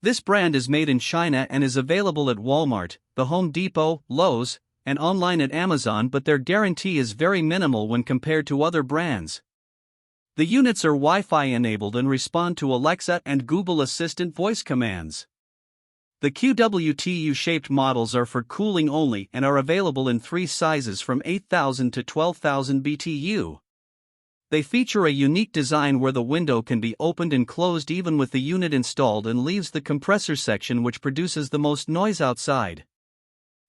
This brand is made in China and is available at Walmart, the Home Depot, Lowe's, and online at Amazon, but their guarantee is very minimal when compared to other brands. The units are Wi-Fi enabled and respond to Alexa and Google Assistant voice commands. The QWT U-Shaped models are for cooling only and are available in 3 sizes from 8,000 to 12,000 BTU. They feature a unique design where the window can be opened and closed even with the unit installed and leaves the compressor section, which produces the most noise outside.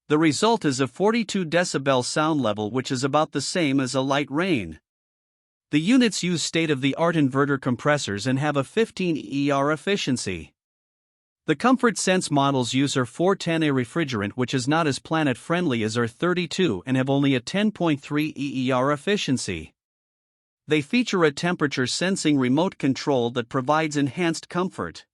The result is a 42 decibel sound level, which is about the same as a light rain. The units use state-of-the-art inverter compressors and have a 15 EER efficiency. The ComfortSense models use R410A refrigerant, which is not as planet-friendly as R32 and have only a 10.3 EER efficiency. They feature a temperature-sensing remote control that provides enhanced comfort.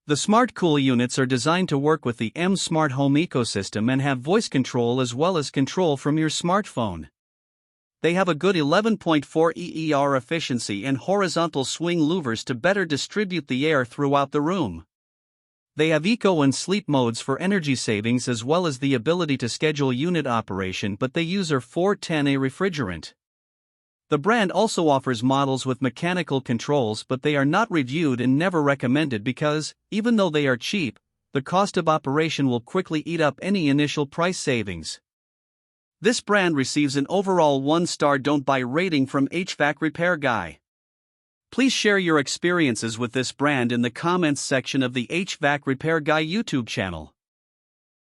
The SmartCool units are designed to work with the M Smart Home ecosystem and have voice control as well as control from your smartphone. They have a good 11.4 EER efficiency and horizontal swing louvers to better distribute the air throughout the room. They have eco and sleep modes for energy savings as well as the ability to schedule unit operation, but they use R410A refrigerant. The brand also offers models with mechanical controls, but they are not reviewed and never recommended because, even though they are cheap, the cost of operation will quickly eat up any initial price savings. This brand receives an overall 1-star don't buy rating from HvacRepairGuy. Please share your experiences with this brand in the comments section of the HvacRepairGuy YouTube channel.